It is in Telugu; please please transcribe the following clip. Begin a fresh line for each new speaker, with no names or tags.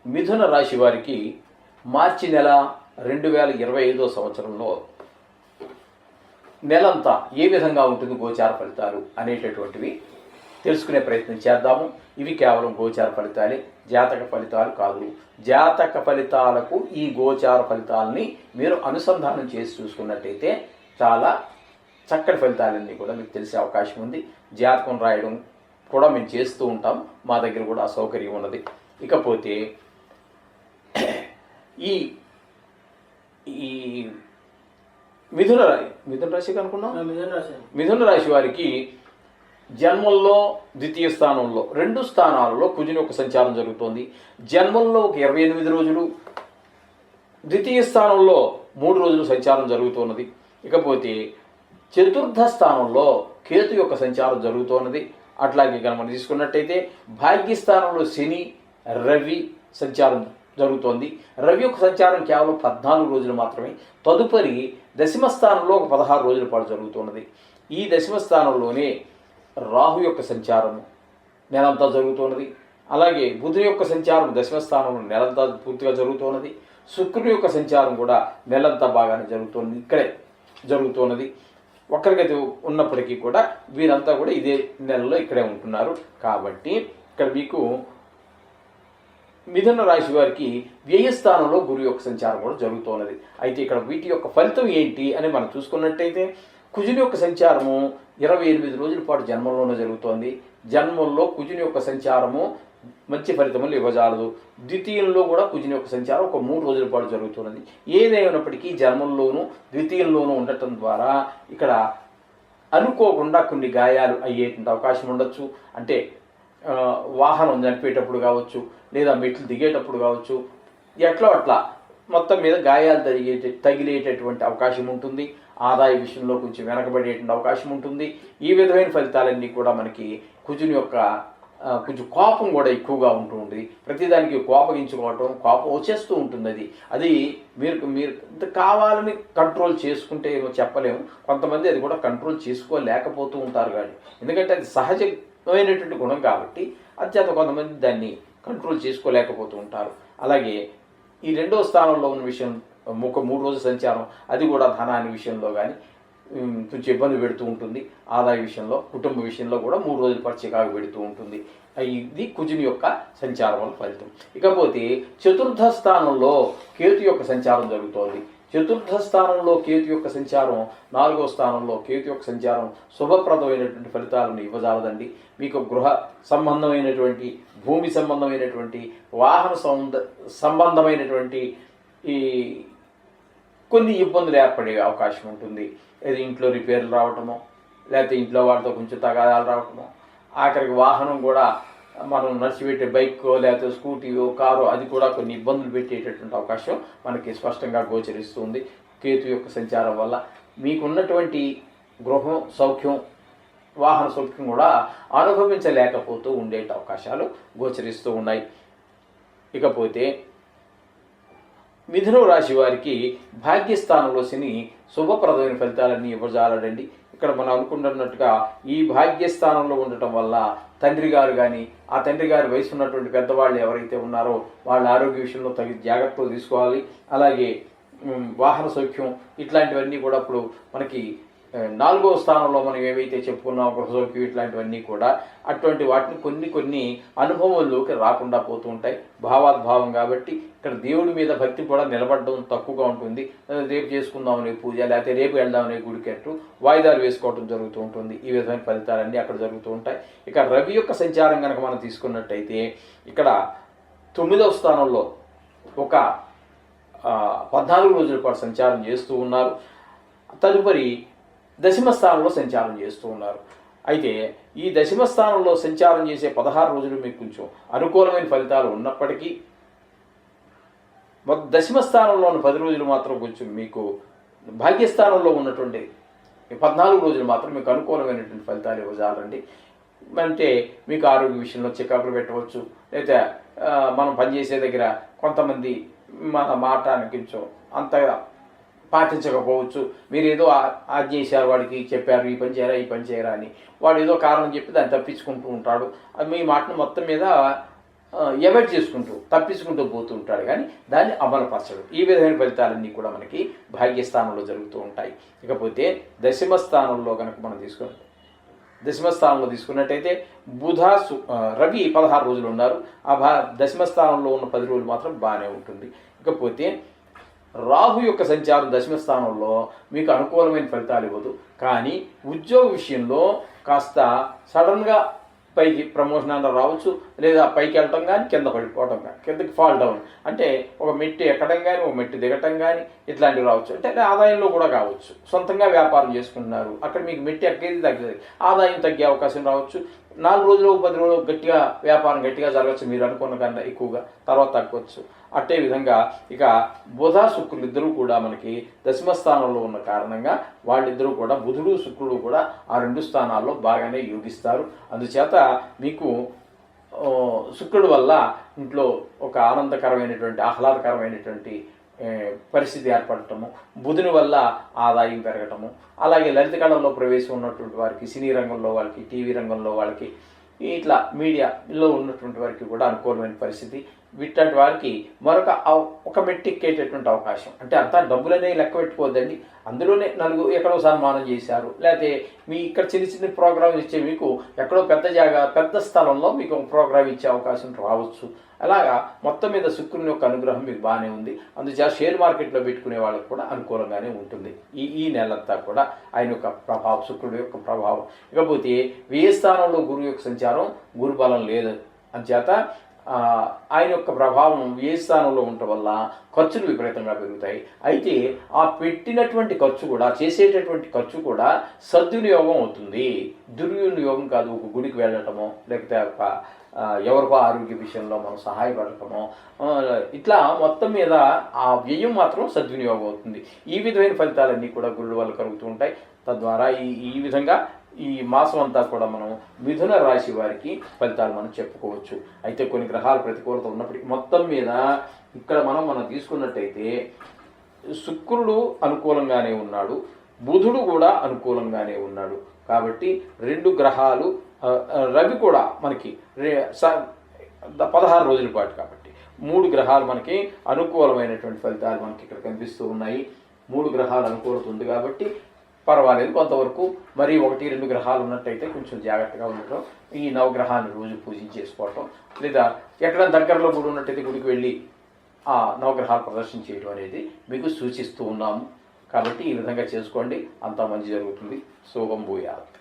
మిథున రాశి వారికి మార్చి నెల 2025 సంవత్సరంలో నెలంతా ఏ విధంగా ఉంటుంది గోచార ఫలితాలు అనేటటువంటివి తెలుసుకునే ప్రయత్నం చేద్దాము. ఇవి కేవలం గోచార ఫలితాలే, జాతక ఫలితాలు కాదు. జాతక ఫలితాలకు ఈ గోచార ఫలితాలని మీరు అనుసంధానం చేసి చూసుకున్నట్టయితే చాలా చక్కటి ఫలితాలన్నీ కూడా మీకు తెలిసే అవకాశం ఉంది. జాతకం రాయడం కూడా మేము చేస్తూ ఉంటాం, మా దగ్గర కూడా ఆ సౌకర్యం ఉన్నది. ఇకపోతే ఈ ఈ మిథున రాశికి అనుకున్నాం. మిథున రాశి వారికి జన్మల్లో ద్వితీయ స్థానంలో 2 స్థానాలలో కుజుని యొక్క సంచారం జరుగుతోంది. జన్మల్లో ఒక 28 రోజులు, ద్వితీయ స్థానంలో 3 రోజులు సంచారం జరుగుతున్నది. ఇకపోతే చతుర్థ స్థానంలో కేతు యొక్క సంచారం జరుగుతున్నది. అట్లాగే కనుక మనం తీసుకున్నట్టయితే భాగ్యస్థానంలో శని, రవి సంచారం జరుగుతోంది. రవి యొక్క సంచారం కేవలం 14 రోజులు మాత్రమే. తదుపరి దశమ స్థానంలో ఒక 16 రోజుల పాటు జరుగుతున్నది. ఈ దశమ స్థానంలోనే రాహు యొక్క సంచారం నెలంతా జరుగుతున్నది. అలాగే బుధుని యొక్క సంచారం దశమ స్థానంలో నెలంతా పూర్తిగా జరుగుతున్నది. శుక్రుని యొక్క సంచారం కూడా నెలంతా బాగానే జరుగుతున్నది, ఇక్కడే జరుగుతున్నది. ఒక్కరిగతి ఉన్నప్పటికీ కూడా వీరంతా కూడా ఇదే నెలలో ఇక్కడే ఉంటున్నారు. కాబట్టి ఇక్కడ మీకు మిథున రాశి వారికి వ్యయస్థానంలో గురు యొక్క సంచారం కూడా జరుగుతున్నది. అయితే ఇక్కడ వీటి యొక్క ఫలితం ఏంటి అని మనం చూసుకున్నట్టయితే కుజుని యొక్క సంచారము 28 రోజుల పాటు జన్మంలోనే జరుగుతోంది. జన్మంలో కుజుని యొక్క సంచారము మంచి ఫలితములు ఇవ్వజాలదు. ద్వితీయంలో కూడా కుజుని యొక్క సంచారం ఒక 3 రోజుల పాటు జరుగుతున్నది. ఏదేమైనప్పటికీ జన్మంలోనూ ద్వితీయంలోనూ ఉండటం ద్వారా ఇక్కడ అనుకోకుండా కొన్ని గాయాలు అయ్యేటువంటి అవకాశం ఉండొచ్చు. అంటే వాహనం నడిపేటప్పుడు కావచ్చు, లేదా మెట్లు దిగేటప్పుడు కావచ్చు, ఎట్లా అట్లా మొత్తం మీద గాయాలు తగిలేటటువంటి అవకాశం ఉంటుంది. ఆదాయ విషయంలో కొంచెం వెనకబడేటువంటి అవకాశం ఉంటుంది. ఈ విధమైన ఫలితాలన్నీ కూడా మనకి కుజుని యొక్క కొంచెం కోపం కూడా ఎక్కువగా ఉంటూ ఉంటుంది. ప్రతిదానికి కోపగించుకోవటం, కోపం వచ్చేస్తూ ఉంటుంది. అది మీరు కావాలని కంట్రోల్ చేసుకుంటే ఏమో చెప్పలేము. కొంతమంది అది కూడా కంట్రోల్ చేసుకోలేకపోతూ ఉంటారు. కానీ ఎందుకంటే అది సహజమైనటువంటి గుణం కాబట్టి అత్యంత కొంతమంది దాన్ని కంట్రోల్ చేసుకోలేకపోతూ ఉంటారు. అలాగే ఈ 2వ స్థానంలో ఉన్న విషయం ఒక 3 రోజుల సంచారం, అది కూడా ధనాన్ని విషయంలో కానీ కొంచెం ఇబ్బంది పెడుతూ ఉంటుంది. ఆదాయ విషయంలో, కుటుంబ విషయంలో కూడా 3 రోజుల పాటు చికాకు పెడుతూ ఉంటుంది. ఇది కుజుని యొక్క సంచారం వల్ల ఫలితం. ఇకపోతే చతుర్థ స్థానంలో కేతు యొక్క సంచారం జరుగుతోంది. చతుర్థ స్థానంలో కేతు యొక్క సంచారం, 4వ స్థానంలో కేతు యొక్క సంచారం శుభప్రదమైనటువంటి ఫలితాలను ఇవ్వజాలదండి. మీకు గృహ సంబంధమైనటువంటి, భూమి సంబంధమైనటువంటి, వాహన సంబంధమైనటువంటి ఈ కొన్ని ఇబ్బందులు ఏర్పడే అవకాశం ఉంటుంది. ఇది ఇంట్లో రిపేర్లు రావటమో, లేకపోతే ఇంట్లో వాళ్ళతో కొంచెం తగాదాలు రావటమో, ఆఖరికి వాహనం కూడా మనం నడిచిపెట్టే బైక్కో లేకపోతే స్కూటీయో కారో అది కూడా కొన్ని ఇబ్బందులు పెట్టేటటువంటి అవకాశం మనకి స్పష్టంగా గోచరిస్తుంది. కేతు యొక్క సంచారం వల్ల మీకున్నటువంటి గృహం సౌఖ్యం, వాహన సౌఖ్యం కూడా అనుభవించలేకపోతూ ఉండే అవకాశాలు గోచరిస్తూ ఉన్నాయి. ఇకపోతే మిథున రాశి వారికి భాగ్యస్థానంలో శని శుభప్రదమైన ఫలితాలన్నీ ఇవ్వజాలడండి. ఇక్కడ మనం అనుకుంటున్నట్టుగా ఈ భాగ్యస్థానంలో ఉండటం వల్ల తండ్రి గారు కానీ, ఆ తండ్రి గారి వయసు ఉన్నటువంటి పెద్దవాళ్ళు ఎవరైతే ఉన్నారో వాళ్ళ ఆరోగ్య విషయంలో తగిన జాగ్రత్తలు తీసుకోవాలి. అలాగే వాహన సౌఖ్యం ఇట్లాంటివన్నీ కూడా ఇప్పుడు మనకి 4వ స్థానంలో మనం ఏవైతే చెప్పుకున్నాం, గృహ సౌఖ్యం ఇట్లాంటివన్నీ కూడా అటువంటి వాటిని కొన్ని అనుభవంలోకి రాకుండా పోతూ ఉంటాయి. భావాద్భావం కాబట్టి ఇక్కడ దేవుడి మీద భక్తి కూడా నిలబడడం తక్కువగా ఉంటుంది. రేపు చేసుకుందామనే పూజ, లేకపోతే రేపు వెళ్దామనే గుడికెట్టు వాయిదాలు వేసుకోవడం జరుగుతూ ఉంటుంది. ఈ విధమైన ఫలితాలన్నీ అక్కడ జరుగుతూ ఉంటాయి. ఇక రవి యొక్క సంచారం కనుక మనం తీసుకున్నట్టయితే ఇక్కడ 9వ స్థానంలో ఒక 14 రోజుల పాటు సంచారం చేస్తూ ఉన్నారు. తదుపరి దశమ స్థానంలో సంచారం చేస్తూ ఉన్నారు. అయితే ఈ దశమ స్థానంలో సంచారం చేసే 16 రోజులు మీకు కొంచెం అనుకూలమైన ఫలితాలు ఉన్నప్పటికీ దశమ స్థానంలో ఉన్న 10 రోజులు మాత్రం కొంచెం మీకు భాగ్యస్థానంలో ఉన్నటువంటి 14 రోజులు మాత్రం మీకు అనుకూలమైనటువంటి ఫలితాలు ఇవ్వజాలండి. అంటే మీకు ఆరోగ్య విషయంలో చికాకులు పెట్టవచ్చు, లేదా మనం పనిచేసే దగ్గర కొంతమంది మన మాట కొంచెం అంతగా పాటించకపోవచ్చు. మీరు ఏదో ఆజ్ఞ చేశారు, వాడికి చెప్పారు ఈ పని చేయరా ఈ పని చేయరా అని, వాడు ఏదో కారణం చెప్పి దాన్ని తప్పించుకుంటూ ఉంటాడు. అది మీ మాటను మొత్తం మీద ఎవాయిడ్ చేసుకుంటూ తప్పించుకుంటూ పోతూ ఉంటాడు, కానీ దాన్ని అమలుపరచడు. ఈ విధమైన ఫలితాలన్నీ కూడా మనకి భాగ్యస్థానంలో జరుగుతూ ఉంటాయి. ఇకపోతే దశమ స్థానంలో కనుక మనం దశమ స్థానంలో తీసుకున్నట్టయితే రవి 16 రోజులు ఉన్నారు. దశమ స్థానంలో ఉన్న 10 రోజులు మాత్రం బాగానే ఉంటుంది. ఇకపోతే రాహు యొక్క సంచారం దశమ స్థానంలో మీకు అనుకూలమైన ఫలితాలు ఇవ్వదు, కానీ ఉద్యోగ విషయంలో కాస్త సడన్గా పైకి ప్రమోషన్ అన్న రావచ్చు, లేదా పైకి వెళ్ళటం కానీ కింద పడిపోవటం కానీ, కిందకి ఫాల్ డౌన్ అంటే ఒక మెట్టు ఎక్కడం కానీ ఒక మెట్టు దిగటం కానీ ఇట్లాంటివి రావచ్చు. అంటే ఆదాయంలో కూడా కావచ్చు. సొంతంగా వ్యాపారం చేసుకుంటున్నారు, అక్కడ మీకు మెట్టు ఎక్కేది తగ్గేది, ఆదాయం తగ్గే అవకాశం రావచ్చు. 4 రోజులు 10 రోజులు వ్యాపారం గట్టిగా జరగచ్చు, మీరు అనుకున్న కన్నా ఎక్కువగా, తర్వాత తగ్గవచ్చు. అట్టే విధంగా ఇక బుధ శుక్రులు ఇద్దరూ కూడా మనకి దశమ స్థానంలో ఉన్న కారణంగా వాళ్ళిద్దరూ కూడా, బుధుడు శుక్రుడు కూడా ఆ 2 స్థానాల్లో బాగానే యోగిస్తారు. అందుచేత మీకు శుక్రుడు వల్ల ఇంట్లో ఒక ఆనందకరమైనటువంటి ఆహ్లాదకరమైనటువంటి పరిస్థితి ఏర్పడటము, బుధుని వల్ల ఆదాయం పెరగటము, అలాగే లలిత కళల్లో ప్రవేశం ఉన్నటువంటి వారికి, సినీ రంగంలో వాళ్ళకి, టీవీ రంగంలో వాళ్ళకి, ఇట్లా మీడియాలో ఉన్నటువంటి వారికి కూడా అనుకూలమైన పరిస్థితి. వీటి వారికి ఒక మెట్టెక్కేటటువంటి అవకాశం. అంటే అంతా డబ్బులనే లెక్క పెట్టుకోవద్దండి, అందులోనే ఎక్కడో సన్మానం చేశారు, లేకపోతే మీ ఇక్కడ చిన్న చిన్న ప్రోగ్రామ్ ఇచ్చే మీకు ఎక్కడో పెద్ద స్థలంలో మీకు ఒక ప్రోగ్రామ్ ఇచ్చే అవకాశం రావచ్చు. అలాగా మొత్తం మీద శుక్రుని యొక్క అనుగ్రహం మీకు బాగానే ఉంది. అందుచేత షేర్ మార్కెట్లో పెట్టుకునే వాళ్ళకి కూడా అనుకూలంగానే ఉంటుంది ఈ నెలంతా కూడా ఆయన యొక్క ప్రభావం, శుక్రుడి యొక్క ప్రభావం. ఇకపోతే వ్యయ స్థానంలో గురువు యొక్క సంచారం, గురు బలం లేదు. అందుచేత ఆయన యొక్క ప్రభావం వ్యయ స్థానంలో ఉండటం వల్ల ఖర్చులు విపరీతంగా పెరుగుతాయి. అయితే ఆ పెట్టినటువంటి ఖర్చు కూడా, చేసేటటువంటి ఖర్చు కూడా సద్వినియోగం అవుతుంది, దుర్వినియోగం కాదు. ఒక గుడికి వెళ్ళటమో, లేకపోతే ఎవరికో ఆరోగ్య విషయంలో మనం సహాయపడటమో, ఇట్లా మొత్తం మీద ఆ వ్యయం మాత్రం సద్వినియోగం అవుతుంది. ఈ విధమైన ఫలితాలన్నీ కూడా గురుడు వల్ల కలుగుతూ ఉంటాయి. తద్వారా ఈ విధంగా ఈ మాసం అంతా కూడా మనం మిథున రాశి వారికి ఫలితాలు మనం చెప్పుకోవచ్చు. అయితే కొన్ని గ్రహాల ప్రతికూలత ఉన్నప్పటికీ మొత్తం మీద ఇక్కడ మనం తీసుకున్నట్టయితే శుక్రుడు అనుకూలంగానే ఉన్నాడు, బుధుడు కూడా అనుకూలంగానే ఉన్నాడు. కాబట్టి 2 గ్రహాలు, రవి కూడా మనకి 16 రోజుల పాటు, కాబట్టి 3 గ్రహాలు మనకి అనుకూలమైనటువంటి ఫలితాలు మనకి ఇక్కడ కనిపిస్తూ ఉన్నాయి. 3 గ్రహాలు అనుకూలత ఉంది కాబట్టి పర్వాలేదు కొంతవరకు. మరి 1-2 గ్రహాలు ఉన్నట్టయితే కొంచెం జాగ్రత్తగా ఉండటం, ఈ నవగ్రహాలను రోజు పూజించేసుకోవటం, లేదా ఎక్కడ దగ్గరలో గుడి ఉన్నట్టయితే గుడికి వెళ్ళి ఆ నవగ్రహాలు ప్రదర్శన చేయడం అనేది మీకు సూచిస్తూ ఉన్నాము. కాబట్టి ఈ విధంగా చేసుకోండి, అంతా మంచి జరుగుతుంది. శుభం భూయాత్.